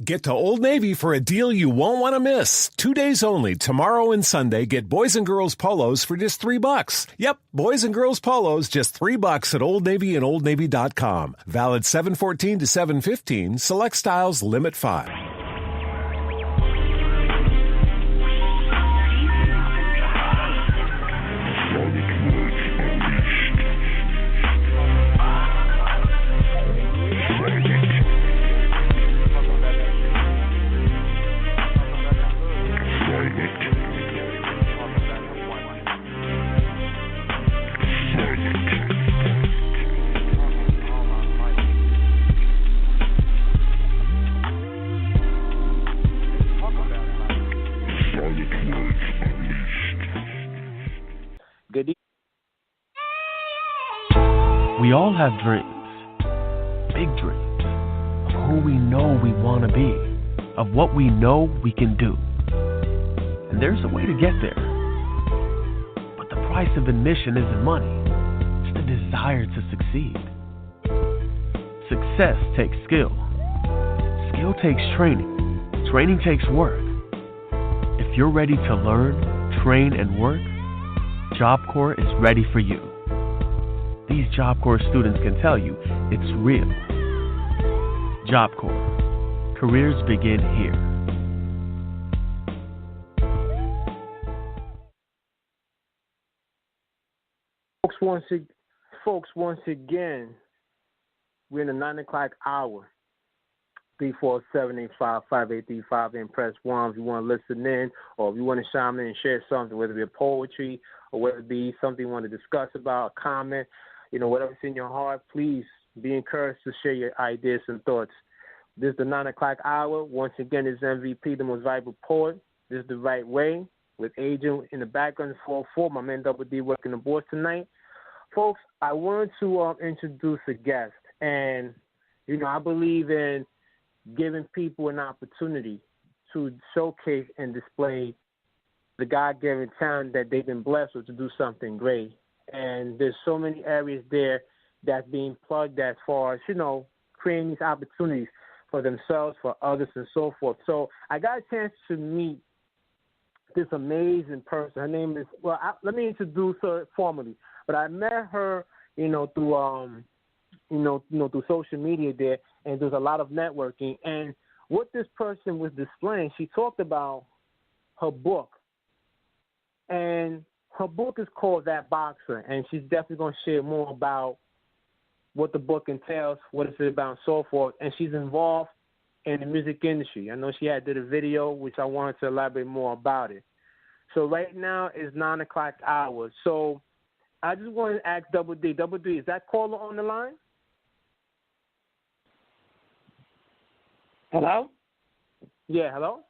Get to Old Navy for a deal you won't want to miss. 2 days only, tomorrow and Sunday, get boys and girls polos for just $3. Yep, boys and girls polos, just $3 at Old Navy and OldNavy.com. Valid 7/14 to 7/15. Select styles, limit 5. We all have dreams, big dreams, of who we know we want to be, of what we know we can do. And there's a way to get there. But the price of admission isn't money, it's the desire to succeed. Success takes skill. Skill takes training. Training takes work. If you're ready to learn, train, and work, Job Corps is ready for you. These Job Corps students can tell you it's real. Job Corps. Careers begin here. Folks, once again, we're in the 9 o'clock hour. 347-855-5835 and press 1 if you want to listen in, or if you want to chime in and share something, whether it be poetry or whether it be something you want to discuss about, a comment, whatever's in your heart, please be encouraged to share your ideas and thoughts. This is the 9 o'clock hour. Once again, it's MVP, the most valuable poet. This is The Right Way with Adrian in the background, 404, my man Double D working the board tonight. Folks, I wanted to introduce a guest, and, I believe in giving people an opportunity to showcase and display the God-given talent that they've been blessed with to do something great. And there's so many areas there that's being plugged as far as, creating these opportunities for themselves, for others, and so forth. So I got a chance to meet this amazing person. Her name is, let me introduce her formally. But I met her, through social media there, and there's a lot of networking. And what this person was displaying, she talked about her book. And her book is called That Boxer, and she's definitely going to share more about what the book entails, what it's about, and so forth. And she's involved in the music industry. I know she did a video, which I wanted to elaborate more about it. So right now it's 9 o'clock hour. So I just wanted to ask Double D. Double D, is that caller on the line? Hello? Yeah, hello?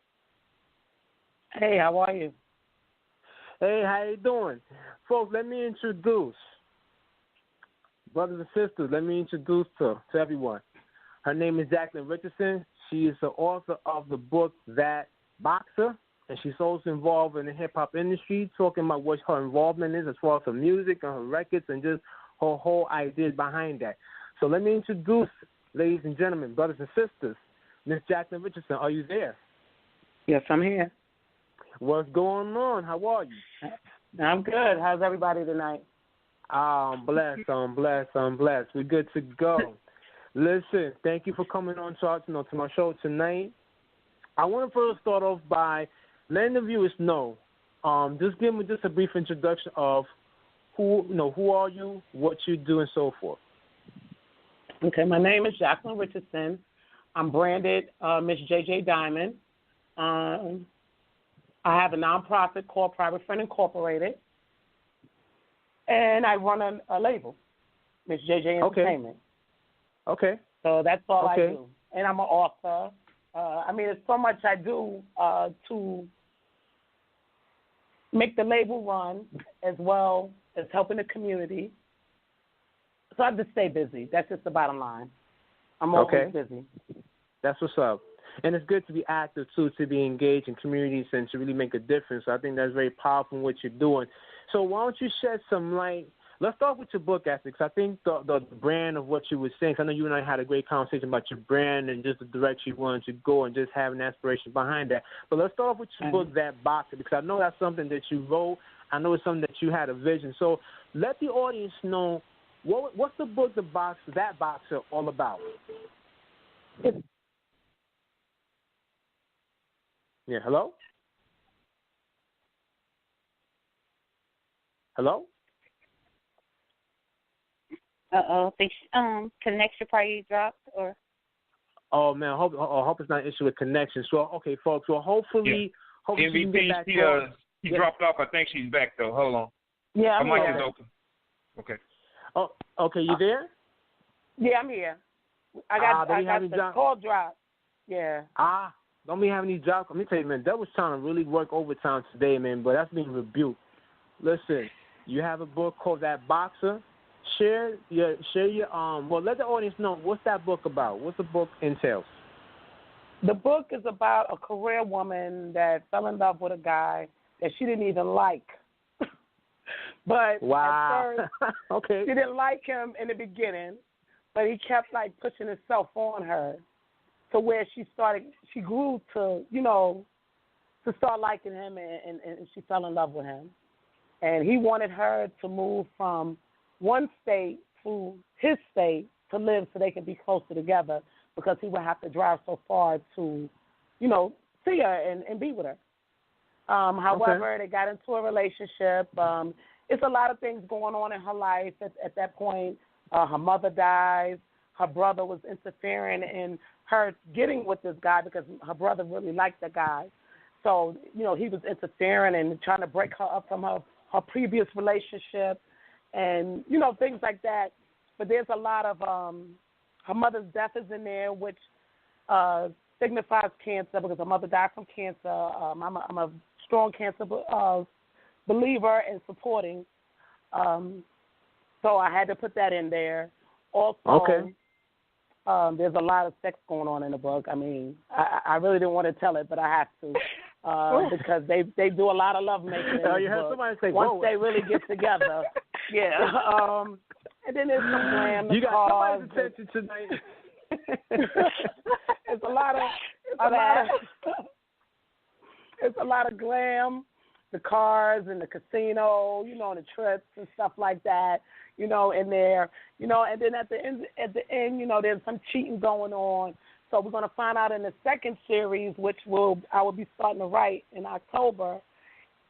Hey, how are you? Hey, how you doing? Folks, let me introduce, brothers and sisters, her to everyone. Her name is Jacqueline Richardson. She is the author of the book That Boxer, and she's also involved in the hip-hop industry, talking about what her involvement is as far as her music and her records and just her whole ideas behind that. So let me introduce, ladies and gentlemen, brothers and sisters, Miss Jacqueline Richardson. Are you there? Yes, I'm here. What's going on? How are you? I'm good. How's everybody tonight? I'm blessed. We're good to go. Listen, thank you for coming on to my show tonight. I want to first start off by letting the viewers know, just give me just a brief introduction of who are you, what you do, and so forth. Okay, my name is Jacqueline Richardson. I'm branded Miss JJ Diamond. I have a nonprofit called Private Friend Incorporated, and I run a label, Miss JJ Entertainment. Okay. So that's all I do. And I'm an author. There's so much I do to make the label run, as well as helping the community. So I have to stay busy. That's just the bottom line. I'm always busy. That's what's up. And it's good to be active, too, to be engaged in communities and to really make a difference. So I think that's very powerful in what you're doing. So why don't you shed some light let's start with your book ethics. I think the brand of what you were saying, 'cause I know you and I had a great conversation about your brand and just the direction you wanted to go and just having aspiration behind that. But let's start off with your book, That Boxer, because I know that's something that you wrote. I know it's something that you had a vision. So let the audience know what's the book, That Boxer, all about? Yeah, hello? Hello? The connection probably dropped, or. Oh man, I hope it's not an issue with connection. So okay, folks. Well, hopefully she can get back on. She dropped off. I think she's back though. Hold on. Yeah, I'm Her mic here. is open. Okay. Oh, okay. You there? Yeah, I'm here. I got the call drop. Yeah. Don't be having these jobs. Let me tell you, man, that was trying to really work overtime today, man, but that's being rebuked. Listen, you have a book called That Boxer. Share your let the audience know what's that book about. What's the book entails? The book is about a career woman that fell in love with a guy that she didn't even like. But wow. at first, okay. She didn't like him in the beginning, but he kept like pushing himself on her to where she grew to, to start liking him, and she fell in love with him. And he wanted her to move from one state to his state to live so they could be closer together, because he would have to drive so far to, see her and be with her. However, They got into a relationship. It's a lot of things going on in her life at that point. Her mother dies. Her brother was interfering in her getting with this guy because her brother really liked the guy. So, he was interfering and trying to break her up from her previous relationship and, things like that. But there's a lot of her mother's death is in there, which signifies cancer because her mother died from cancer. I'm a strong cancer believer and supporting. So I had to put that in there. Also, there's a lot of sex going on in the book. I mean, I really didn't want to tell it, but I have to because they do a lot of lovemaking in you the heard book. somebody say, once they really get together. Yeah. And then there's some glam. You got cars, somebody's attention tonight. It's a lot of glam, the cars and the casino, and the trips and stuff like that, in there, and then at the end, there's some cheating going on. So we're going to find out in the second series, which I will be starting to write in October,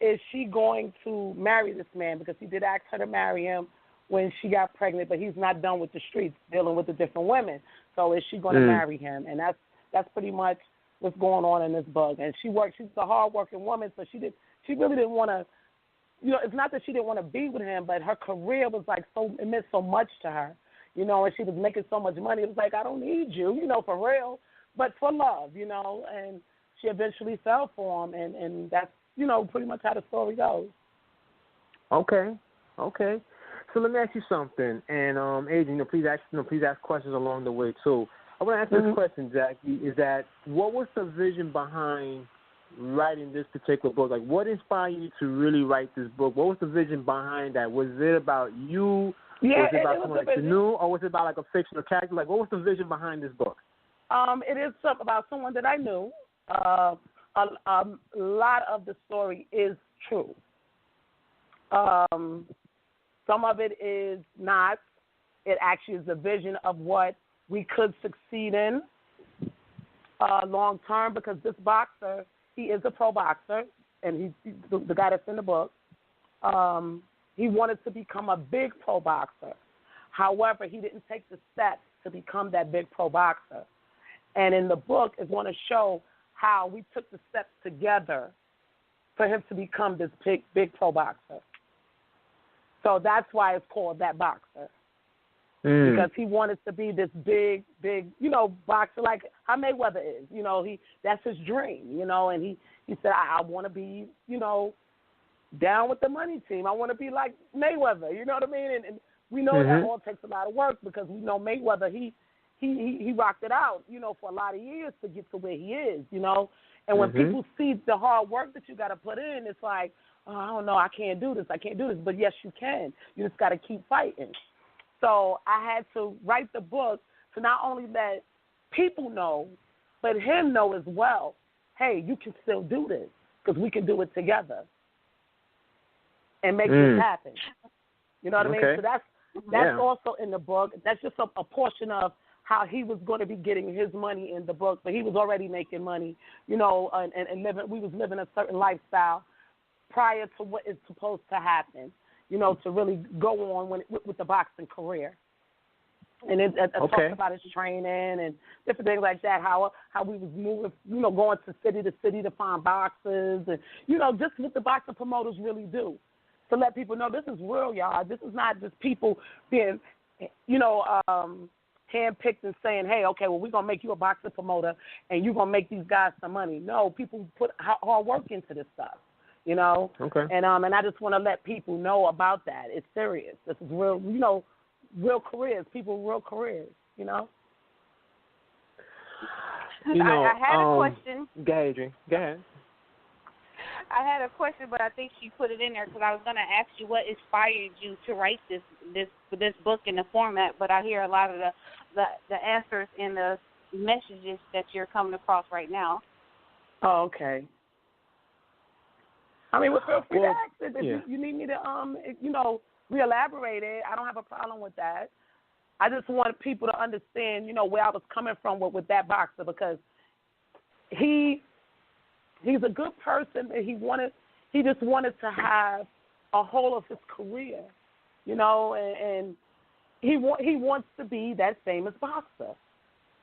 is she going to marry this man, because he did ask her to marry him when she got pregnant, but he's not done with the streets dealing with the different women. So is she going to marry him? And that's pretty much what's going on in this book. And she's a hard-working woman, so she really didn't want to, it's not that she didn't want to be with him, but her career was like it meant so much to her, and she was making so much money. It was like, I don't need you, for real, but for love, and she eventually fell for him, and that's, pretty much how the story goes. Okay. So let me ask you something, and Adrian, please ask questions along the way too. I want to ask this question, Jackie, is that what was the vision behind writing this particular book? Like, what inspired you to really write this book? What was the vision behind that? Was it about you? Yeah, was it about someone that you knew, or was it about like a fictional character? Like, what was the vision behind this book? It is about someone that I knew. A lot of the story is true. Some of it is not. It actually is a vision of what we could succeed in long term, because this boxer, he is a pro boxer, and he's the guy that's in the book. He wanted to become a big pro boxer. However, he didn't take the steps to become that big pro boxer. And in the book, it's going to show how we took the steps together for him to become this big pro boxer. So that's why it's called That Boxer. Because he wanted to be this big, boxer like how Mayweather is. That's his dream, and he said, I want to be, down with the money team. I want to be like Mayweather, you know what I mean? And we know that all takes a lot of work, because we know Mayweather, he rocked it out, for a lot of years to get to where he is, And when people see the hard work that you got to put in, it's like, oh, I don't know, I can't do this. But yes, you can. You just got to keep fighting. So I had to write the book to not only let people know, but him know as well. Hey, you can still do this because we can do it together and make this happen. You know what I mean? So that's also in the book. That's just a portion of how he was going to be getting his money in the book, but he was already making money, you know, and living. We was living a certain lifestyle prior to what is supposed to happen, you know, to really go on with the boxing career. And it talks about his training and different things like that, how we was moving, you know, going to city to find boxers and, you know, just what the boxing promoters really do. To let people know this is real, y'all. This is not just people being, you know, handpicked and saying, hey, okay, well, we're going to make you a boxing promoter and you're going to make these guys some money. No, people put hard work into this stuff, you know. Okay. And I just want to let people know about that. It's serious. This is real, you know, real careers, real careers, you know. You know, I had a question. Go ahead, Adrian. Go ahead. I had a question, but I think she put it in there because I was going to ask you what inspired you to write this book in the format. But I hear a lot of the answers in the messages that you're coming across right now. Oh, okay. I mean, feel free to ask it if you need me to, you know, re-elaborate it. I don't have a problem with that. I just want people to understand, you know, where I was coming from with that boxer because he's a good person, and he just wanted to have a whole of his career, you know, and he wants to be that famous boxer,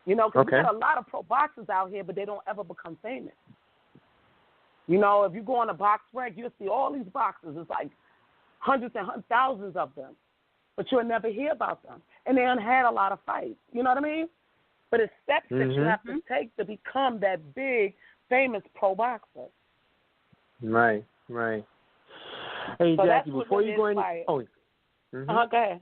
you know, because we got a lot of pro boxers out here, but they don't ever become famous. You know, if you go on a box rank, you'll see all these boxers. It's like hundreds and thousands of them, but you'll never hear about them, and they done had a lot of fights. You know what I mean? But it's steps that you have to take to become that big, famous pro boxer. Right. Hey, so Jackie, before you go in, go ahead.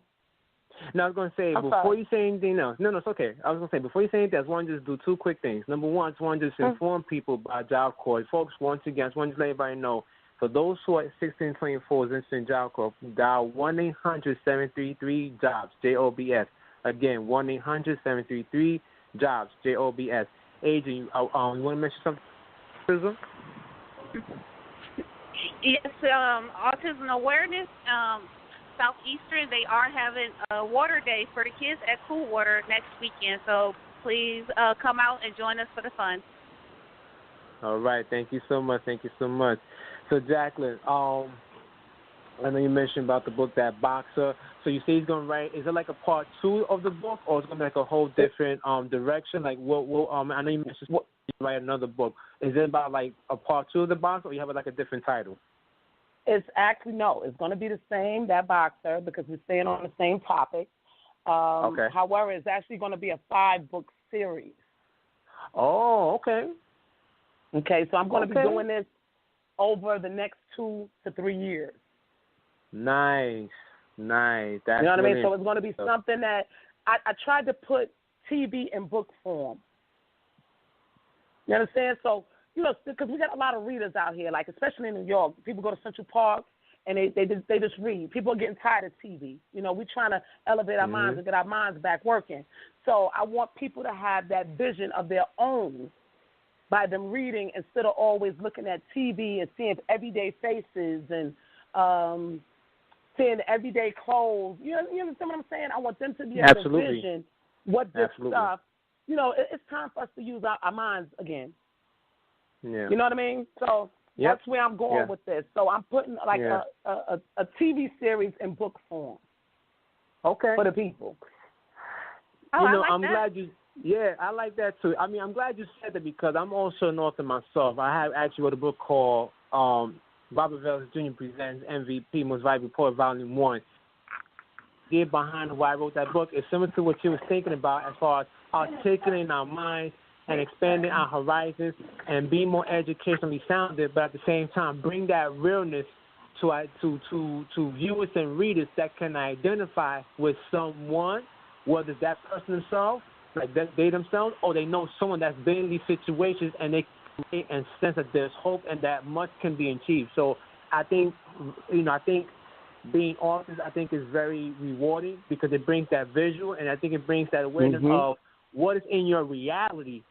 No, I was going to say, before you say anything else, no, it's okay. I was going to say, before you say anything else, I want to just do two quick things. Number one, I want to just inform people about Job Corps. Folks, once again, I just want to let everybody know, for those who are 1624 is interested in Job Corps, dial 1-800-733-JOBS, JOBS. Again, 1-800-733-JOBS, JOBS. Adrian, you want to mention something? Yes, Autism Awareness, Southeastern, they are having a water day for the kids at Cool Water next weekend. So please come out and join us for the fun. All right. Thank you so much. So, Jacqueline, I know you mentioned about the book, That Boxer. So you say he's going to write, is it like a part 2 of the book, or is it going to be like a whole different direction? Like, I know you mentioned you write another book. Is it about like a part 2 of the Boxer, or you have like a different title? It's actually, no, it's going to be the same, That Boxer, because we're staying on the same topic. However, it's actually going to be a 5-book series. Oh, okay. Okay, so I'm going to be doing this over the next 2 to 3 years. Nice. That's, you know what I mean? So it's going to be something that I tried to put TV in book form. You understand? So, you know, because we got a lot of readers out here, like especially in New York. People go to Central Park and they just read. People are getting tired of TV. You know, we're trying to elevate our minds and get our minds back working. So I want people to have that vision of their own by them reading instead of always looking at TV and seeing everyday faces and seeing everyday clothes. You understand what I'm saying? I want them to be able to vision what this stuff, you know, it's time for us to use our minds again. Yeah. You know what I mean? So that's where I'm going with this. So I'm putting like a TV series in book form. Okay. For the people. Oh, you know, I'm glad you. Yeah, I like that too. I mean, I'm glad you said that because I'm also an author myself. I have actually wrote a book called Robert VelezJr. Presents MVP Most Valuable Poet Volume 1. The idea behind why I wrote that book is similar to what you was thinking about as far as articulating our minds and expanding our horizons and being more educationally sounded, but at the same time bring that realness to viewers and readers that can identify with someone, whether it's that person themselves, like they themselves, or they know someone that's been in these situations and they create and sense that there's hope and that much can be achieved. So I think being authors, I think, is very rewarding because it brings that visual, and I think it brings that awareness of what is in your reality